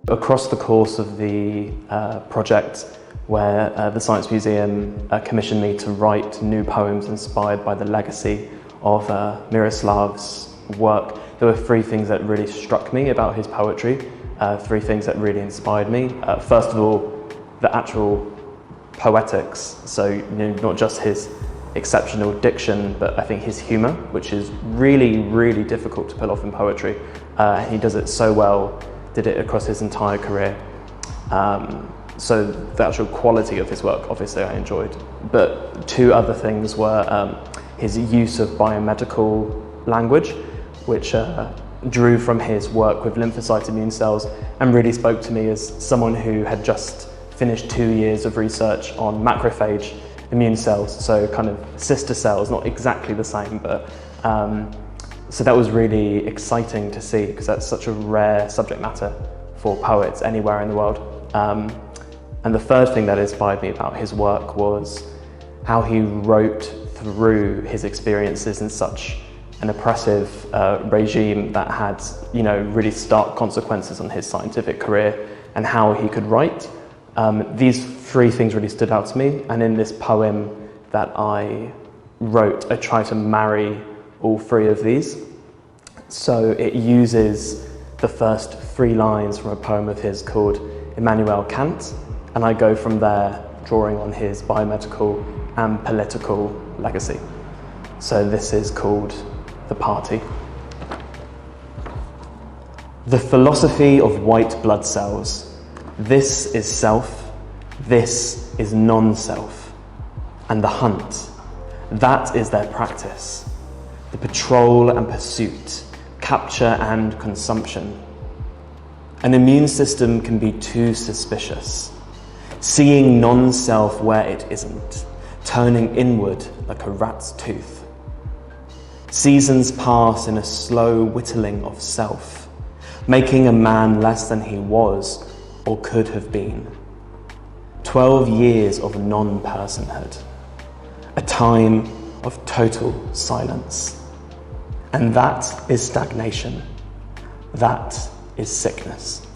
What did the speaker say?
Across the course of the project, where the Science Museum commissioned me to write new poems inspired by the legacy of Miroslav's work, there were three things that really struck me about his poetry, three things that really inspired me. First of all, the actual poetics, so not just his exceptional diction, but I think his humour, which is really, really difficult to pull off in poetry. He does it so well, did it across his entire career. So the actual quality of his work, obviously, I enjoyed. But two other things were his use of biomedical language, which drew from his work with lymphocyte immune cells and really spoke to me as someone who had just finished 2 years of research on macrophage immune cells, so kind of sister cells, not exactly the same, but so that was really exciting to see, because that's such a rare subject matter for poets anywhere in the world. And the third thing that inspired me about his work was how he wrote through his experiences in such an oppressive regime that had, really stark consequences on his scientific career, and how he could write. These three things really stood out to me, and in this poem that I wrote, I try to marry all three of these. So it uses the first 3 lines from a poem of his called Immanuel, Kant, and I go from there, drawing on his biomedical and political legacy. So this is called The Party. The philosophy of white blood cells. This is self, this is non-self. And the hunt, that is their practice. The patrol and pursuit, capture and consumption. An immune system can be too suspicious, seeing non-self where it isn't, turning inward like a rat's tooth. Seasons pass in a slow whittling of self, making a man less than he was or could have been. 12 years of non-personhood, a time of total silence. And that is stagnation. That is sickness.